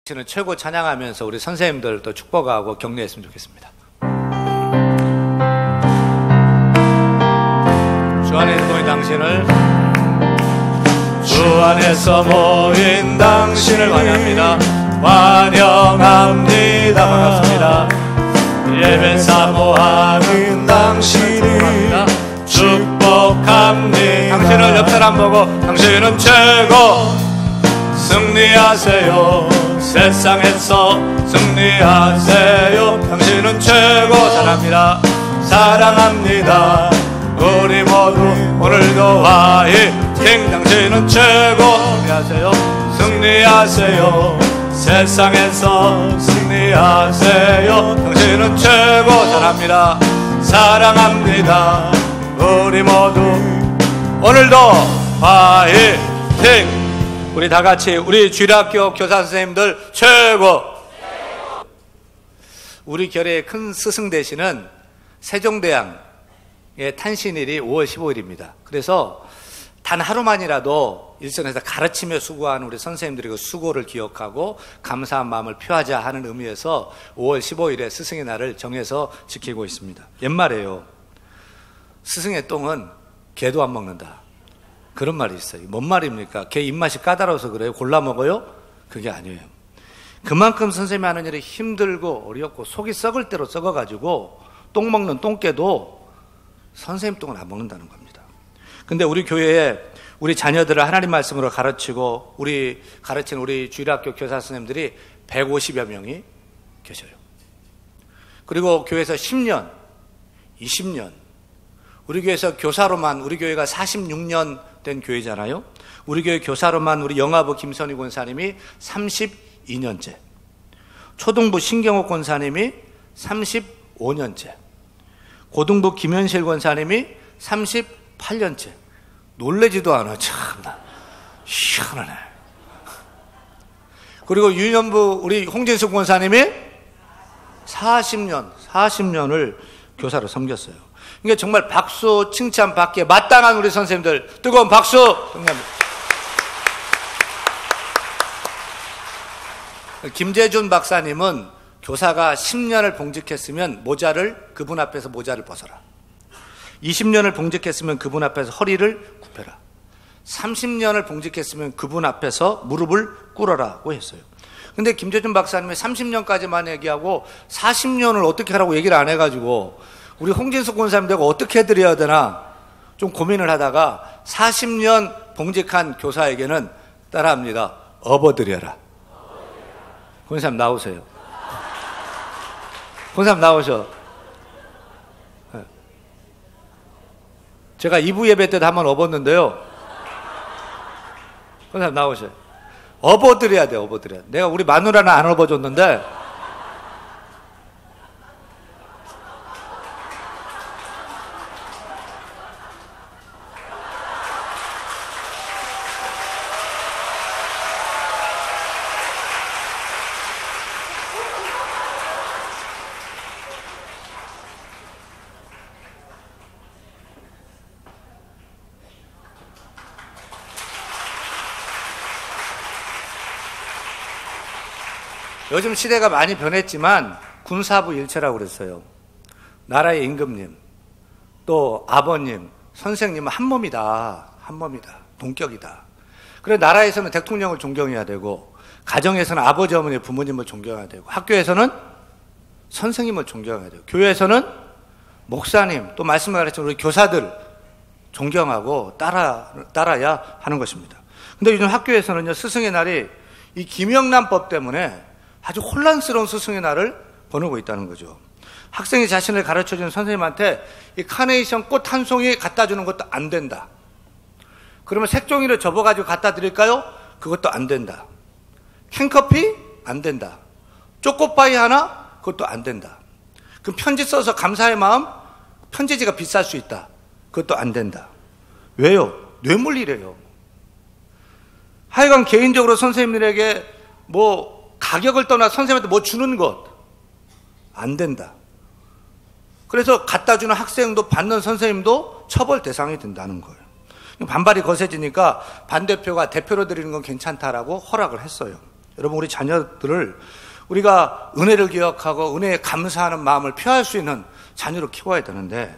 당신은 최고 찬양하면서 우리 선생님들도 축복하고 격려했으면 좋겠습니다. 주 안에서 모인 당신을, 주 안에서 모인 당신을 환영합니다. 환영합니다. 반갑습니다. 예배 사모하는 당신을 축복합니다. 당신을 옆 사람 보고 당신은 최고, 승리하세요. 세상에서 승리하세요. 당신은 최고. 사랑합니다. 사랑합니다. 우리 모두 오늘도 화이팅. 당신은 최고. 승리하세요. 승리하세요. 세상에서 승리하세요. 당신은 최고. 사랑합니다. 사랑합니다. 우리 모두 오늘도 화이팅. 우리 다 같이 우리 주일학교 교사 선생님들 최고. 우리 결의 큰 스승 되시는 세종대왕의 탄신일이 5월 15일입니다. 그래서 단 하루만이라도 일선에서 가르치며 수고하는 우리 선생님들의 그 수고를 기억하고 감사한 마음을 표하자 하는 의미에서 5월 15일에 스승의 날을 정해서 지키고 있습니다. 옛말에요, 스승의 똥은 개도 안 먹는다, 그런 말이 있어요. 뭔 말입니까? 개 입맛이 까다로워서 그래요? 골라 먹어요? 그게 아니에요. 그만큼 선생님이 하는 일이 힘들고 어렵고 속이 썩을 대로 썩어가지고 똥 먹는 똥개도 선생님 똥은 안 먹는다는 겁니다. 근데 우리 교회에 우리 자녀들을 하나님 말씀으로 가르치고 가르치는 우리 주일학교 교사 선생님들이 150여 명이 계셔요. 그리고 교회에서 10년, 20년, 우리 교회에서 교사로만, 우리 교회가 46년 된 교회잖아요. 우리 교회 교사로만 우리 영화부 김선희 권사님이 32년째, 초등부 신경옥 권사님이 35년째, 고등부 김현실 권사님이 38년째. 놀래지도 않아. 참나 희한하네. 그리고 유년부 우리 홍진숙 권사님이 40년을 교사로 섬겼어요. 이게 정말 박수 칭찬 받기에 마땅한 우리 선생님들, 뜨거운 박수 청합니다. 김재준 박사님은 교사가 10년을 봉직했으면 그분 앞에서 모자를 벗어라. 20년을 봉직했으면 그분 앞에서 허리를 굽혀라. 30년을 봉직했으면 그분 앞에서 무릎을 꿇어라고 했어요. 근데 김재준 박사님이 30년까지만 얘기하고 40년을 어떻게 하라고 얘기를 안 해가지고 우리 홍진숙 권사님 되고 어떻게 해드려야 되나 좀 고민을 하다가 40년 봉직한 교사에게는 따라합니다. 업어드려라. 권사님 나오세요. 권사님 나오셔. 제가 2부 예배 때도 한번 업었는데요. 권사님 나오셔요. 업어드려야 돼. 업어드려야 돼. 내가 우리 마누라는 안 업어줬는데 요즘 시대가 많이 변했지만 군사부 일체라고 그랬어요. 나라의 임금님, 또 아버님, 선생님은 한 몸이다. 한 몸이다. 동격이다. 그래 나라에서는 대통령을 존경해야 되고, 가정에서는 아버지, 어머니, 부모님을 존경해야 되고, 학교에서는 선생님을 존경해야 되고, 교회에서는 목사님, 또 말씀을 가르치는 우리 교사들 존경하고 따라야 하는 것입니다. 근데 요즘 학교에서는요, 스승의 날이 이 김영란법 때문에 아주 혼란스러운 스승의 날을 보내고 있다는 거죠. 학생이 자신을 가르쳐주는 선생님한테 이 카네이션 꽃 한 송이 갖다 주는 것도 안 된다. 그러면 색종이를 접어가지고 갖다 드릴까요? 그것도 안 된다. 캔커피? 안 된다. 초코파이 하나? 그것도 안 된다. 그럼 편지 써서 감사의 마음? 편지지가 비쌀 수 있다. 그것도 안 된다. 왜요? 뇌물이래요. 하여간 개인적으로 선생님들에게 가격을 떠나 선생님한테 주는 것 안 된다. 그래서 갖다 주는 학생도 받는 선생님도 처벌 대상이 된다는 거예요. 반발이 거세지니까 반대표가 대표로 드리는 건 괜찮다라고 허락을 했어요. 여러분, 우리 자녀들을 우리가 은혜를 기억하고 은혜에 감사하는 마음을 표할 수 있는 자녀로 키워야 되는데,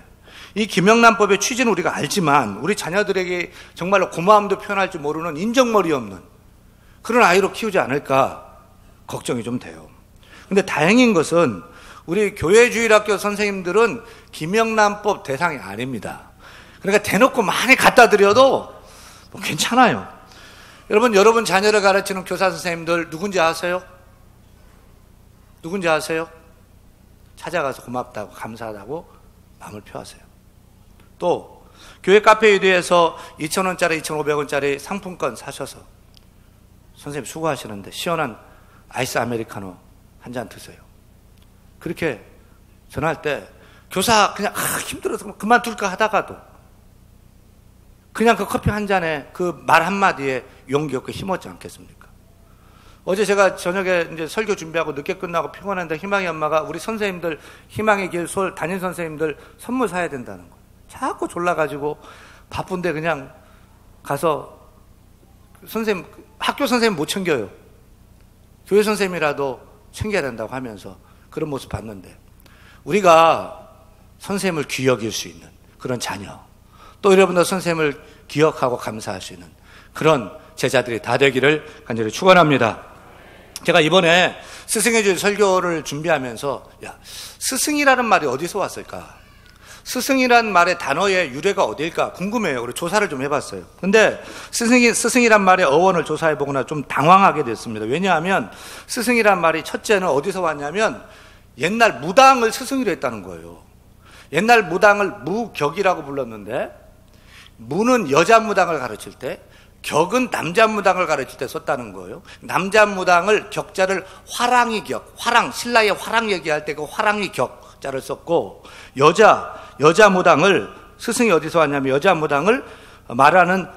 이 김영란법의 취지는 우리가 알지만 우리 자녀들에게 정말로 고마움도 표현할 줄 모르는 인정머리 없는 그런 아이로 키우지 않을까 걱정이 좀 돼요. 근데 다행인 것은 우리 교회주일학교 선생님들은 김영란법 대상이 아닙니다. 그러니까 대놓고 많이 갖다 드려도 뭐 괜찮아요. 여러분 자녀를 가르치는 교사 선생님들 누군지 아세요? 누군지 아세요? 찾아가서 고맙다고 감사하다고 마음을 표하세요. 또 교회 카페 유리에서 2,000원짜리 2,500원짜리 상품권 사셔서 선생님 수고하시는데 시원한 아이스 아메리카노 한 잔 드세요. 그렇게 전할 때 교사 그냥 힘들어서 그만둘까 하다가도 그냥 그 커피 한 잔에 그 말 한마디에 용기 없고 힘없지 않겠습니까? 어제 제가 저녁에 이제 설교 준비하고 늦게 끝나고 피곤한데 희망의 엄마가 우리 선생님들, 희망의 길 담임 선생님들 선물 사야 된다는 거예요. 자꾸 졸라가지고 바쁜데 그냥 가서 선생님, 학교 선생님 못 챙겨요. 교회 선생님이라도 챙겨야 된다고 하면서 그런 모습 봤는데, 우리가 선생님을 귀 여길 수 있는 그런 자녀, 또 여러분들 선생님을 기억하고 감사할 수 있는 그런 제자들이 다 되기를 간절히 축원합니다. 제가 이번에 스승의 주일 설교를 준비하면서 스승이라는 말이 어디서 왔을까? 스승이라는 말의 단어의 유래가 어디일까 궁금해요. 그래서 조사를 좀 해봤어요. 근데 스승이란 말의 어원을 조사해보거나 좀 당황하게 됐습니다. 왜냐하면 스승이란 말이 첫째는 어디서 왔냐면 옛날 무당을 스승이라 했다는 거예요. 옛날 무당을 무격이라고 불렀는데, 무는 여자 무당을 가르칠 때, 격은 남자 무당을 가르칠 때 썼다는 거예요. 남자 무당을 격자를 화랑이 격, 화랑, 신라의 화랑 얘기할 때 그 화랑이 격자를 썼고, 여자 무당을, 스승이 어디서 왔냐면 여자 무당을 말하는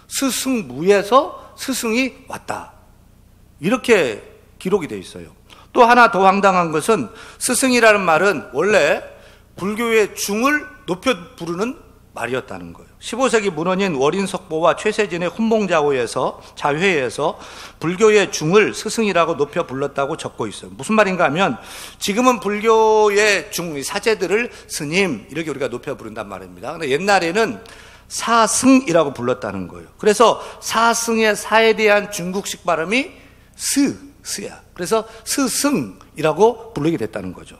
스승무에서 스승이 왔다, 이렇게 기록이 되어 있어요. 또 하나 더 황당한 것은 스승이라는 말은 원래 불교의 중을 높여 부르는 말이었다는 거예요. 15세기 문헌인 월인석보와 최세진의 훈몽자회에서 불교의 중을 스승이라고 높여 불렀다고 적고 있어요. 무슨 말인가 하면 지금은 불교의 중, 사제들을 스님 이렇게 우리가 높여 부른단 말입니다. 근데 옛날에는 사승이라고 불렀다는 거예요. 그래서 사승의 사에 대한 중국식 발음이 스야. 그래서 스승이라고 부르게 됐다는 거죠.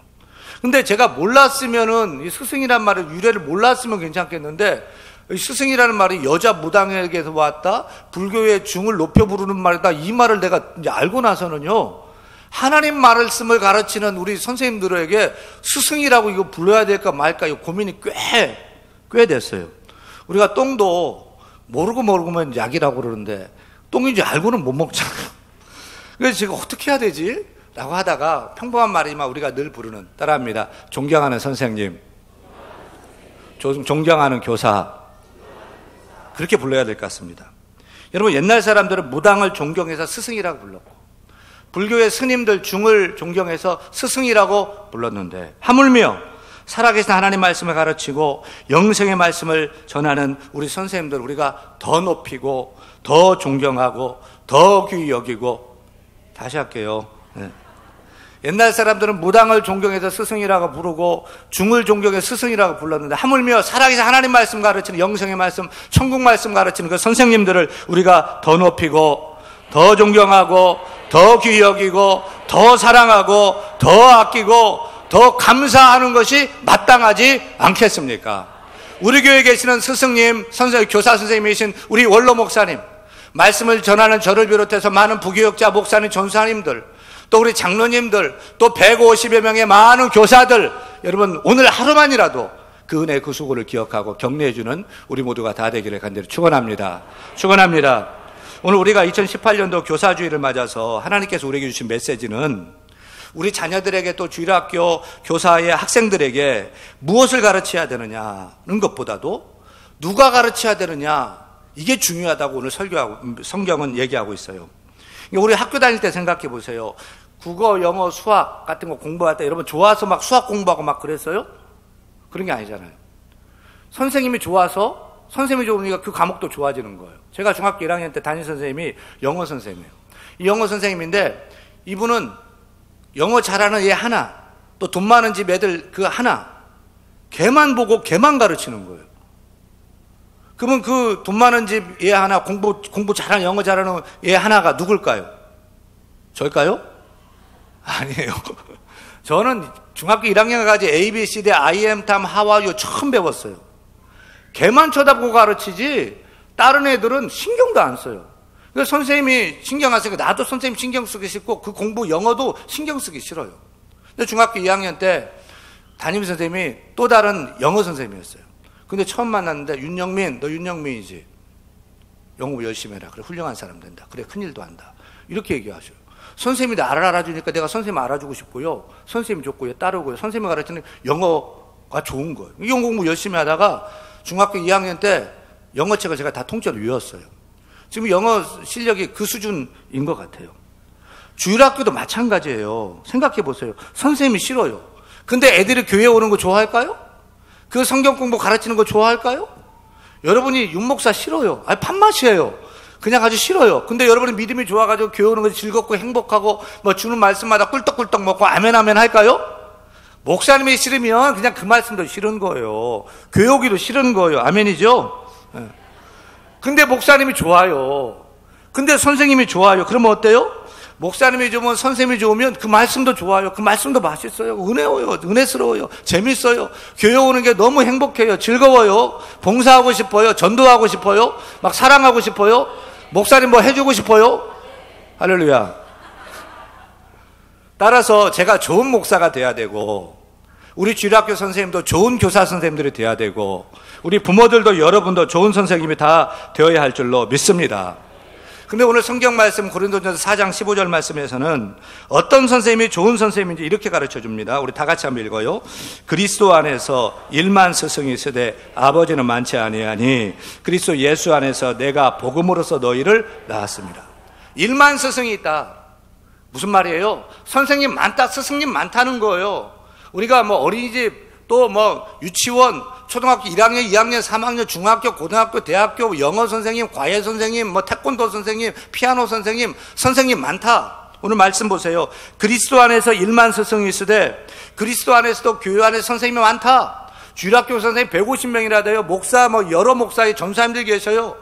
근데 제가 몰랐으면은, 이 스승이란 말의 유래를 몰랐으면 괜찮겠는데, 스승이라는 말이 여자 무당에게서 왔다, 불교의 중을 높여 부르는 말이다, 이 말을 내가 이제 알고 나서는요, 하나님 말씀을 가르치는 우리 선생님들에게 스승이라고 이거 불러야 될까 말까, 이 고민이 꽤 됐어요. 우리가 똥도 모르고만 약이라고 그러는데, 똥인지 알고는 못 먹잖아요. 그래서 제가 어떻게 해야 되지? 라고 하다가 평범한 말이지만 우리가 늘 부르는, 따라합니다. 존경하는 선생님, 존경하는 교사, 그렇게 불러야 될 것 같습니다. 여러분, 옛날 사람들은 무당을 존경해서 스승이라고 불렀고, 불교의 스님들 중을 존경해서 스승이라고 불렀는데, 하물며 살아계신 하나님 말씀을 가르치고 영생의 말씀을 전하는 우리 선생님들 우리가 더 높이고 더 존경하고 더 귀히 여기고, 다시 할게요. 네. 옛날 사람들은 무당을 존경해서 스승이라고 부르고 중을 존경해서 스승이라고 불렀는데, 하물며 살아계신 하나님 말씀 가르치는, 영생의 말씀, 천국 말씀 가르치는 그 선생님들을 우리가 더 높이고 더 존경하고 더 귀히 여기고 더 사랑하고 더 아끼고 더 감사하는 것이 마땅하지 않겠습니까? 우리 교회에 계시는 스승님, 선생님, 교사 선생님이신 우리 원로 목사님, 말씀을 전하는 저를 비롯해서 많은 부교역자, 목사님, 전사님들, 또 우리 장로님들, 또 150여 명의 많은 교사들, 여러분 오늘 하루만이라도 그 은혜, 그 수고를 기억하고 격려해주는 우리 모두가 다 되기를 간절히 축원합니다. 오늘 우리가 2018년도 교사주일을 맞아서 하나님께서 우리에게 주신 메시지는, 우리 자녀들에게 또 주일학교 교사의 학생들에게 무엇을 가르쳐야 되느냐는 것보다도 누가 가르쳐야 되느냐, 이게 중요하다고 오늘 성경은 얘기하고 있어요. 우리 학교 다닐 때 생각해 보세요. 국어, 영어, 수학 같은 거 공부할 때 여러분 좋아서 막 수학 공부하고 막 그랬어요? 그런 게 아니잖아요. 선생님이 좋아서, 선생님이 좋으니까 그 과목도 좋아지는 거예요. 제가 중학교 1학년 때 담임 선생님이 영어 선생님이에요. 이 영어 선생님인데 이분은 영어 잘하는 애 하나, 또 돈 많은 집 애들 그 하나, 걔만 보고 걔만 가르치는 거예요. 그러면 그 돈 많은 집 애 하나, 공부 잘하는, 영어 잘하는 애 하나가 누굴까요? 저일까요? 아니에요. 저는 중학교 1학년까지 ABCD, I am Tom, How are you 처음 배웠어요. 걔만 쳐다보고 가르치지 다른 애들은 신경도 안 써요. 그래서 선생님이 신경 안 쓰니까 나도 선생님 신경 쓰기 싫고 그 공부 영어도 신경 쓰기 싫어요. 근데 중학교 2학년 때 담임 선생님이 또 다른 영어 선생님이었어요. 근데 처음 만났는데 윤영민, 너 윤영민이지? 영어 열심히 해라. 그래, 훌륭한 사람 된다. 그래, 큰일도 한다. 이렇게 얘기하셔요. 선생님이 나를 알아주니까 내가 선생님 알아주고 싶고요. 선생님 좋고요. 따르고요. 선생님이 가르치는 영어가 좋은 거예요. 영어 공부 열심히 하다가 중학교 2학년 때 영어책을 제가 다 통째로 외웠어요. 지금 영어 실력이 그 수준인 것 같아요. 주일학교도 마찬가지예요. 생각해 보세요. 선생님이 싫어요. 근데 애들이 교회 오는 거 좋아할까요? 그 성경 공부 가르치는 거 좋아할까요? 여러분이 윤목사 싫어요. 아니, 판맛이에요. 그냥 아주 싫어요. 근데 여러분이 믿음이 좋아가지고 교회 오는 거 즐겁고 행복하고 뭐 주는 말씀마다 꿀떡꿀떡 먹고 아멘 아멘 할까요? 목사님이 싫으면 그냥 그 말씀도 싫은 거예요. 교회 오기도 싫은 거예요. 아멘이죠? 네. 근데 목사님이 좋아요. 근데 선생님이 좋아요. 그러면 어때요? 목사님이 좋으면, 선생님이 좋으면 그 말씀도 좋아요. 그 말씀도 맛있어요. 은혜워요. 은혜스러워요. 재밌어요. 교회 오는 게 너무 행복해요. 즐거워요. 봉사하고 싶어요. 전도하고 싶어요. 막 사랑하고 싶어요. 목사님 뭐 해주고 싶어요. 할렐루야. 따라서 제가 좋은 목사가 돼야 되고, 우리 주일학교 선생님도 좋은 교사 선생님들이 돼야 되고, 우리 부모들도 여러분도 좋은 선생님이 다 되어야 할 줄로 믿습니다. 근데 오늘 성경 말씀 고린도전서 4장 15절 말씀에서는 어떤 선생님이 좋은 선생님인지 이렇게 가르쳐 줍니다. 우리 다 같이 한번 읽어요. 그리스도 안에서 1만 스승이 있으되 아버지는 많지 아니하니 그리스도 예수 안에서 내가 복음으로써 너희를 낳았습니다. 1만 스승이 있다. 무슨 말이에요? 선생님 많다, 스승님 많다는 거예요. 우리가 뭐 어린이집, 또 뭐 유치원, 초등학교 1학년, 2학년, 3학년, 중학교, 고등학교, 대학교, 영어 선생님, 과외 선생님, 뭐 태권도 선생님, 피아노 선생님, 선생님 많다. 오늘 말씀 보세요. 그리스도 안에서 1만 스승이 있으되 그리스도 안에서도 교회 안에 선생님이 많다. 주일학교 선생님 150명이라 돼요. 목사, 뭐 여러 목사의 전사님들 계셔요.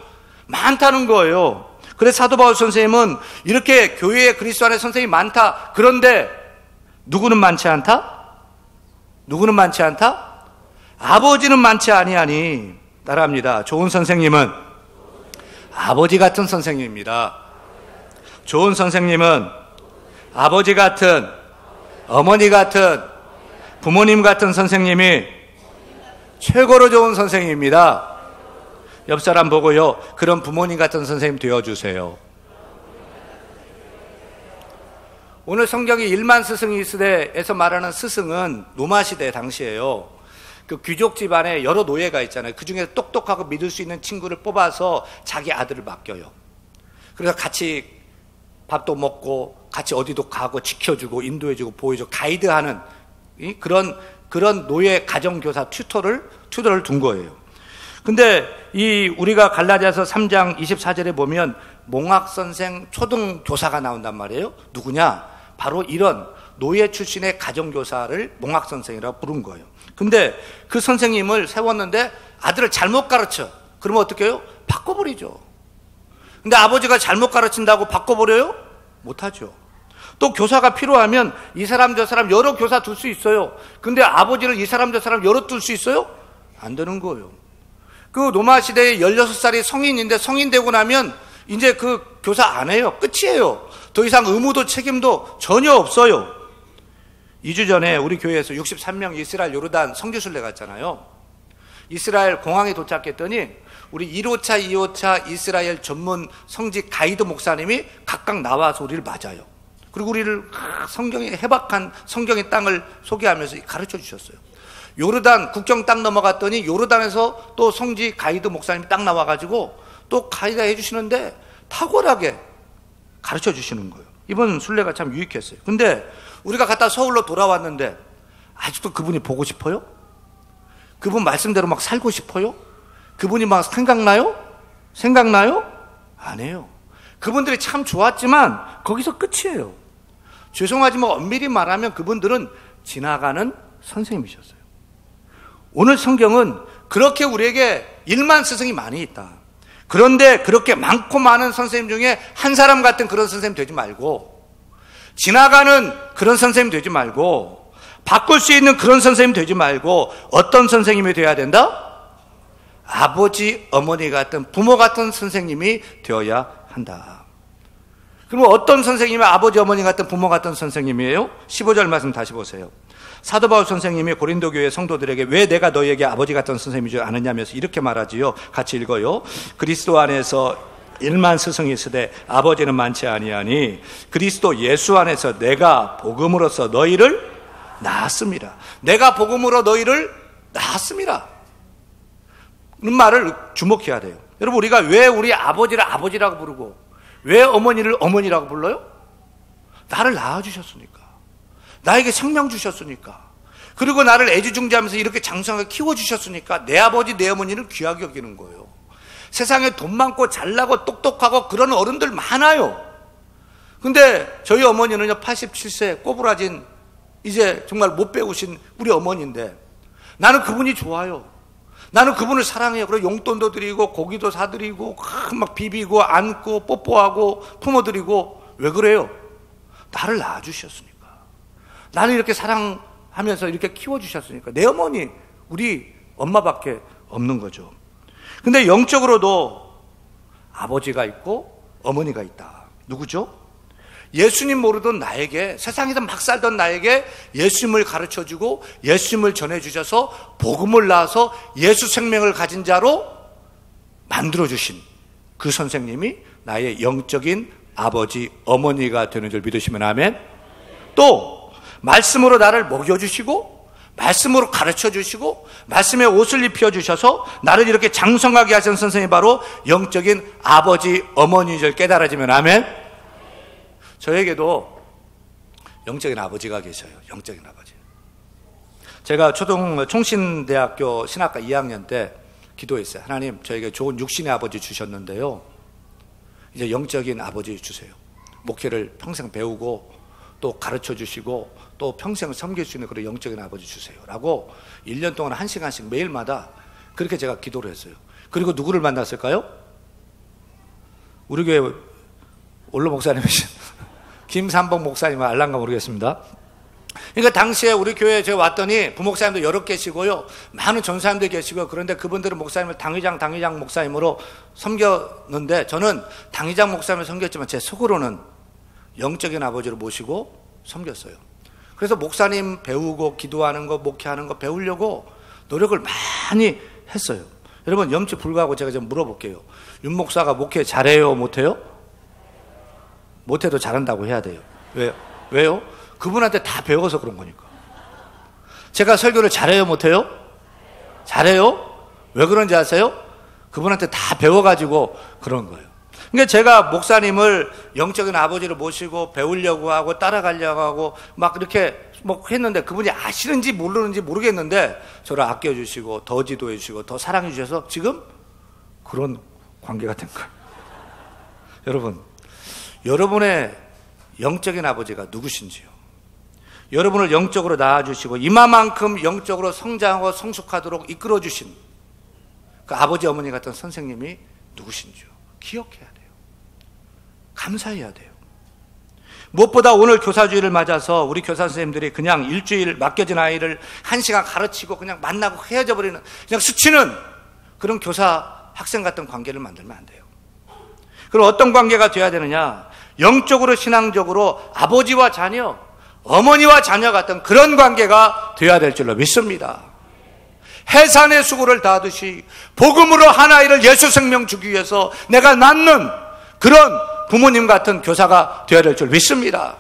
많다는 거예요. 그래서 사도 바울 선생님은 이렇게 교회에 그리스도 안에 선생님이 많다. 그런데 누구는 많지 않다? 누구는 많지 않다? 아버지는 많지 아니하니. 따라합니다. 좋은 선생님은 아버지 같은 선생님입니다. 좋은 선생님은 아버지 같은, 어머니 같은, 부모님 같은 선생님이 최고로 좋은 선생님입니다. 옆 사람 보고요, 그런 부모님 같은 선생님 되어주세요. 오늘 성경이 1만 스승이 있으되에서 말하는 스승은 로마 시대 당시에요. 그 귀족 집안에 여러 노예가 있잖아요. 그 중에 똑똑하고 믿을 수 있는 친구를 뽑아서 자기 아들을 맡겨요. 그래서 같이 밥도 먹고 같이 어디도 가고 지켜주고 인도해주고 보여주고 가이드하는 그런 노예 가정교사 튜터를 둔 거예요. 근데 우리가 갈라디아서 3장 24절에 보면 몽학선생 초등교사가 나온단 말이에요. 누구냐? 바로 이런 노예 출신의 가정교사를 몽학선생이라고 부른 거예요. 근데 그 선생님을 세웠는데 아들을 잘못 가르쳐. 그러면 어떻게 해요? 바꿔버리죠. 근데 아버지가 잘못 가르친다고 바꿔버려요? 못하죠. 또 교사가 필요하면 이 사람 저 사람 여러 교사 둘 수 있어요. 근데 아버지를 이 사람 저 사람 여러 둘 수 있어요? 안 되는 거예요. 그 로마 시대에 16살이 성인인데 성인 되고 나면 이제 그 교사 안 해요. 끝이에요. 더 이상 의무도 책임도 전혀 없어요. 2주 전에 우리 교회에서 63명 이스라엘 요르단 성지순례 갔잖아요. 이스라엘 공항에 도착했더니 우리 1호차, 2호차 이스라엘 전문 성지 가이드 목사님이 각각 나와서 우리를 맞아요. 그리고 우리를 성경의 해박한 성경의 땅을 소개하면서 가르쳐 주셨어요. 요르단 국경 땅 넘어갔더니 요르단에서 또 성지 가이드 목사님이 딱 나와가지고 또 가이드 해주시는데 탁월하게 가르쳐 주시는 거예요. 이번 순례가 참 유익했어요. 근데 우리가 갔다 서울로 돌아왔는데 아직도 그분이 보고 싶어요? 그분 말씀대로 막 살고 싶어요? 그분이 막 생각나요? 안 해요. 그분들이 참 좋았지만 거기서 끝이에요. 죄송하지만 엄밀히 말하면 그분들은 지나가는 선생님이셨어요. 오늘 성경은 그렇게 우리에게 1만 스승이 많이 있다. 그런데 그렇게 많고 많은 선생님 중에 한 사람 같은 그런 선생님 되지 말고, 지나가는 그런 선생님 되지 말고, 바꿀 수 있는 그런 선생님 되지 말고, 어떤 선생님이 되어야 된다? 아버지, 어머니 같은, 부모 같은 선생님이 되어야 한다. 그럼 어떤 선생님이 아버지, 어머니 같은, 부모 같은 선생님이에요? 15절 말씀 다시 보세요. 사도 바울 선생님이 고린도 교회 성도들에게 왜 내가 너희에게 아버지 같은 선생님인 줄 아느냐면서 이렇게 말하지요. 같이 읽어요. 그리스도 안에서 1만 스승이 있으되 아버지는 많지 아니하니 그리스도 예수 안에서 내가 복음으로써 너희를 낳았습니다. 내가 복음으로 너희를 낳았습니다. 이 말을 주목해야 돼요. 여러분, 우리가 왜 우리 아버지를 아버지라고 부르고 왜 어머니를 어머니라고 불러요? 나를 낳아주셨으니까, 나에게 생명 주셨으니까, 그리고 나를 애지중지하면서 이렇게 장성하게 키워주셨으니까 내 아버지 내 어머니를 귀하게 여기는 거예요. 세상에 돈 많고 잘나고 똑똑하고 그런 어른들 많아요. 근데 저희 어머니는요 87세 꼬부라진 이제 정말 못 배우신 우리 어머니인데 나는 그분이 좋아요. 나는 그분을 사랑해요. 그리고 용돈도 드리고 고기도 사드리고 막 비비고 안고 뽀뽀하고 품어드리고. 왜 그래요? 나를 낳아주셨으니까, 나를 이렇게 사랑하면서 이렇게 키워주셨으니까. 내 어머니, 우리 엄마밖에 없는 거죠. 근데 영적으로도 아버지가 있고 어머니가 있다. 누구죠? 예수님 모르던 나에게, 세상에서 막 살던 나에게 예수님을 가르쳐주고 예수님을 전해주셔서 복음을 낳아서 예수 생명을 가진 자로 만들어주신 그 선생님이 나의 영적인 아버지, 어머니가 되는 줄 믿으시면 아멘. 또 말씀으로 나를 먹여주시고 말씀으로 가르쳐주시고 말씀의 옷을 입혀주셔서 나를 이렇게 장성하게 하신 선생님이 바로 영적인 아버지, 어머니인 줄 깨달아지면 아멘. 저에게도 영적인 아버지가 계셔요. 영적인 아버지. 제가 총신대학교 신학과 2학년 때 기도했어요. 하나님, 저에게 좋은 육신의 아버지 주셨는데요, 이제 영적인 아버지 주세요. 목회를 평생 배우고 또 가르쳐 주시고 또 평생 섬길 수 있는 그런 영적인 아버지 주세요 라고 1년 동안 1시간씩 매일마다 그렇게 제가 기도를 했어요. 그리고 누구를 만났을까요? 우리 교회 원로 목사님이신 김삼복 목사님은 알란가 모르겠습니다. 그러니까 당시에 우리 교회에 제가 왔더니 부목사님도 여러 계시고요, 많은 전사님도 계시고요. 그런데 그분들은 목사님을 당의장 목사님으로 섬겼는데 저는 당의장 목사님을 섬겼지만 제 속으로는 영적인 아버지로 모시고 섬겼어요. 그래서 목사님 배우고 기도하는 거, 목회하는 거 배우려고 노력을 많이 했어요. 여러분, 염치 불구하고 제가 좀 물어볼게요. 윤 목사가 목회 잘해요, 못해요? 못해도 잘한다고 해야 돼요. 왜요? 그분한테 다 배워서 그런 거니까. 제가 설교를 잘해요, 못해요? 잘해요? 왜 그런지 아세요? 그분한테 다 배워가지고 그런 거예요. 그러니까 제가 목사님을 영적인 아버지를 모시고 배우려고 하고 따라가려고 하고 막 이렇게 뭐 했는데 그분이 아시는지 모르는지 모르겠는데 저를 아껴주시고 더 지도해 주시고 더 사랑해 주셔서 지금 그런 관계가 된 거예요. 여러분, 여러분의 영적인 아버지가 누구신지요? 여러분을 영적으로 낳아주시고 이마만큼 영적으로 성장하고 성숙하도록 이끌어주신 그 아버지, 어머니 같은 선생님이 누구신지요? 기억해야 돼요. 감사해야 돼요. 무엇보다 오늘 교사주일을 맞아서 우리 교사 선생님들이 그냥 일주일 맡겨진 아이를 1시간 가르치고 그냥 만나고 헤어져 버리는, 그냥 스치는 그런 교사 학생 같은 관계를 만들면 안 돼요. 그럼 어떤 관계가 돼야 되느냐? 영적으로, 신앙적으로 아버지와 자녀, 어머니와 자녀 같은 그런 관계가 돼야 될 줄로 믿습니다. 해산의 수고를 다하듯이 복음으로 한 아이를 예수 생명 주기 위해서 내가 낳는 그런 부모님 같은 교사가 되어야 될 줄 믿습니다.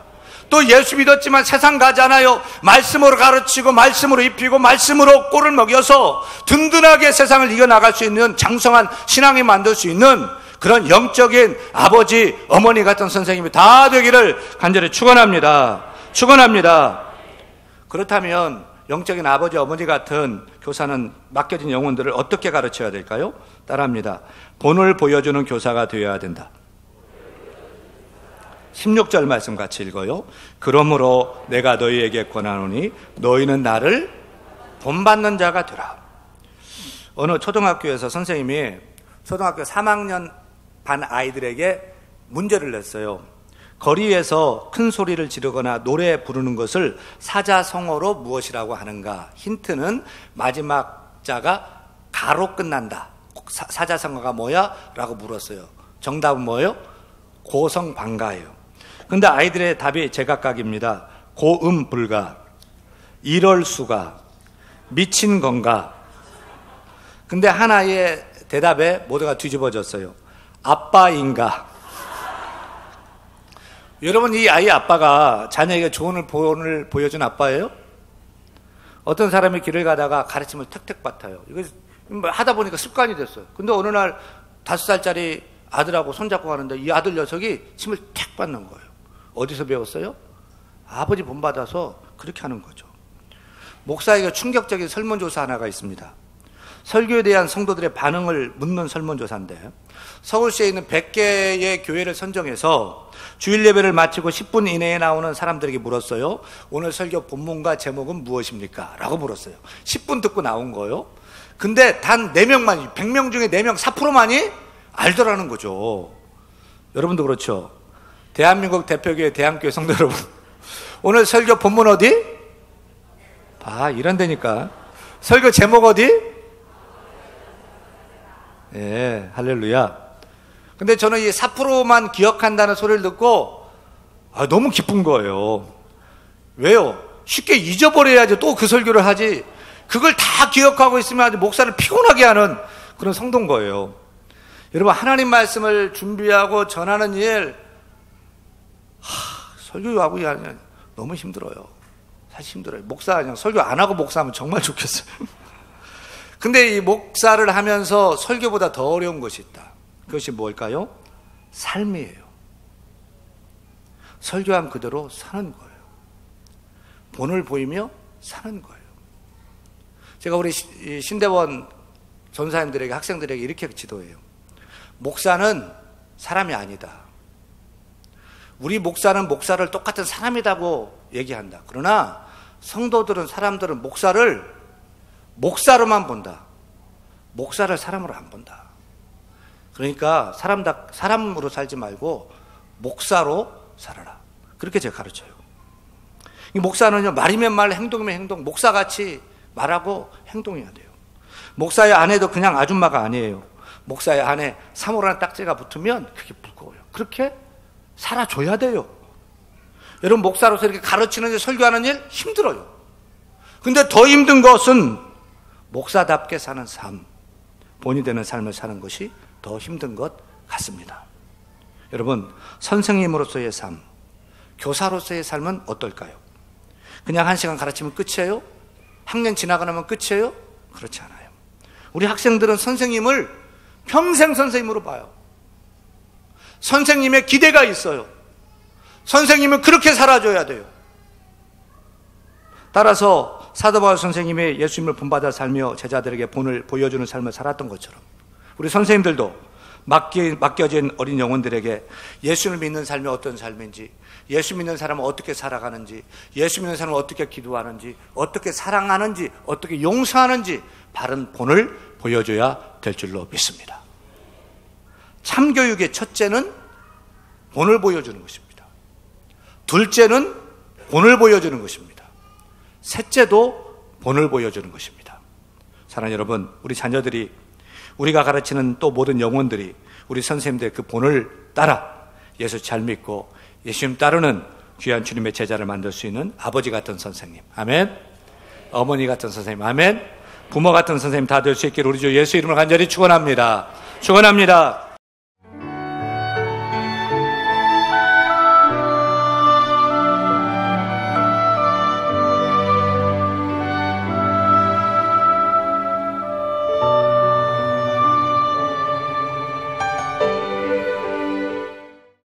또 예수 믿었지만 세상 가잖아요. 말씀으로 가르치고 말씀으로 입히고 말씀으로 꼴을 먹여서 든든하게 세상을 이겨나갈 수 있는 장성한 신앙이 만들 수 있는 그런 영적인 아버지, 어머니 같은 선생님이 다 되기를 간절히 축원합니다. 그렇다면 영적인 아버지, 어머니 같은 교사는 맡겨진 영혼들을 어떻게 가르쳐야 될까요? 따라합니다. 본을 보여주는 교사가 되어야 된다. 16절 말씀 같이 읽어요. 그러므로 내가 너희에게 권하노니 너희는 나를 본받는 자가 되라. 어느 초등학교에서 선생님이 초등학교 3학년 반 아이들에게 문제를 냈어요. 거리에서 큰 소리를 지르거나 노래 부르는 것을 사자성어로 무엇이라고 하는가? 힌트는 마지막 자가 가로 끝난다. 사자성어가 뭐야? 라고 물었어요. 정답은 뭐예요? 고성방가예요. 근데 아이들의 답이 제각각입니다. 고음 불가, 이럴 수가, 미친 건가. 근데 하나의 대답에 모두가 뒤집어졌어요. 아빠인가. 여러분, 이 아이 아빠가 자녀에게 좋은 본을 보여준 아빠예요? 어떤 사람이 길을 가다가 가르침을 택택 받아요. 이거 하다 보니까 습관이 됐어요. 근데 어느 날 5살짜리 아들하고 손잡고 가는데 이 아들 녀석이 침을 탁 받는 거예요. 어디서 배웠어요? 아버지 본받아서 그렇게 하는 거죠. 목사에게 충격적인 설문조사 하나가 있습니다. 설교에 대한 성도들의 반응을 묻는 설문조사인데, 서울시에 있는 100개의 교회를 선정해서 주일 예배를 마치고 10분 이내에 나오는 사람들에게 물었어요. 오늘 설교 본문과 제목은 무엇입니까? 라고 물었어요. 10분 듣고 나온 거예요. 근데 단 4명만, 100명 중에 4명, 4%만이 알더라는 거죠. 여러분도 그렇죠? 대한민국 대표교회 대한교회 성도 여러분, 오늘 설교 본문 어디? 이런다니까. 설교 제목 어디? 예, 할렐루야. 근데 저는 이 4%만 기억한다는 소리를 듣고 너무 기쁜 거예요. 왜요? 쉽게 잊어버려야지 또 그 설교를 하지. 그걸 다 기억하고 있으면 아주 목사를 피곤하게 하는 그런 성도인 거예요. 여러분, 하나님 말씀을 준비하고 전하는 일, 설교하고 너무 힘들어요. 사실 힘들어요. 목사 그냥 설교 안 하고 목사하면 정말 좋겠어요. 근데 이 목사를 하면서 설교보다 더 어려운 것이 있다. 그것이 뭘까요? 삶이에요. 설교한 그대로 사는 거예요. 본을 보이며 사는 거예요. 제가 우리 신대원 전사님들에게, 학생들에게 이렇게 지도해요. 목사는 사람이 아니다. 우리 목사는 목사를 똑같은 사람이라고 얘기한다. 그러나 성도들은, 사람들은 목사를 목사로만 본다. 목사를 사람으로 안 본다. 그러니까 사람으로 살지 말고 목사로 살아라. 그렇게 제가 가르쳐요. 이 목사는요, 말이면 말, 행동이면 행동, 목사같이 말하고 행동해야 돼요. 목사의 아내도 그냥 아줌마가 아니에요. 목사의 안에 사모라는 딱지가 붙으면 그게 무거워요. 그렇게 살아줘야 돼요. 여러분, 목사로서 이렇게 가르치는 일, 설교하는 일 힘들어요. 근데 더 힘든 것은 목사답게 사는 삶, 본이 되는 삶을 사는 것이 더 힘든 것 같습니다. 여러분, 선생님으로서의 삶, 교사로서의 삶은 어떨까요? 그냥 1시간 가르치면 끝이에요? 학년 지나고 나면 끝이에요? 그렇지 않아요. 우리 학생들은 선생님을 평생 선생님으로 봐요. 선생님의 기대가 있어요. 선생님은 그렇게 살아줘야 돼요. 따라서 사도 바울 선생님이 예수님을 본받아 살며 제자들에게 본을 보여주는 삶을 살았던 것처럼, 우리 선생님들도 맡겨진 어린 영혼들에게 예수를 믿는 삶이 어떤 삶인지, 예수 믿는 사람은 어떻게 살아가는지, 예수 믿는 사람은 어떻게 기도하는지, 어떻게 사랑하는지, 어떻게 용서하는지 바른 본을 보여줘야 될 줄로 믿습니다. 참교육의 첫째는 본을 보여주는 것입니다. 둘째는 본을 보여주는 것입니다. 셋째도 본을 보여주는 것입니다. 사랑하는 여러분, 우리 자녀들이, 우리가 가르치는 또 모든 영혼들이 우리 선생님들의 그 본을 따라 예수 잘 믿고 예수님 따르는 귀한 주님의 제자를 만들 수 있는 아버지 같은 선생님, 아멘. 어머니 같은 선생님, 아멘. 부모 같은 선생님 다 될 수 있기를 우리 주 예수 이름으로 간절히 축원합니다. 축원합니다.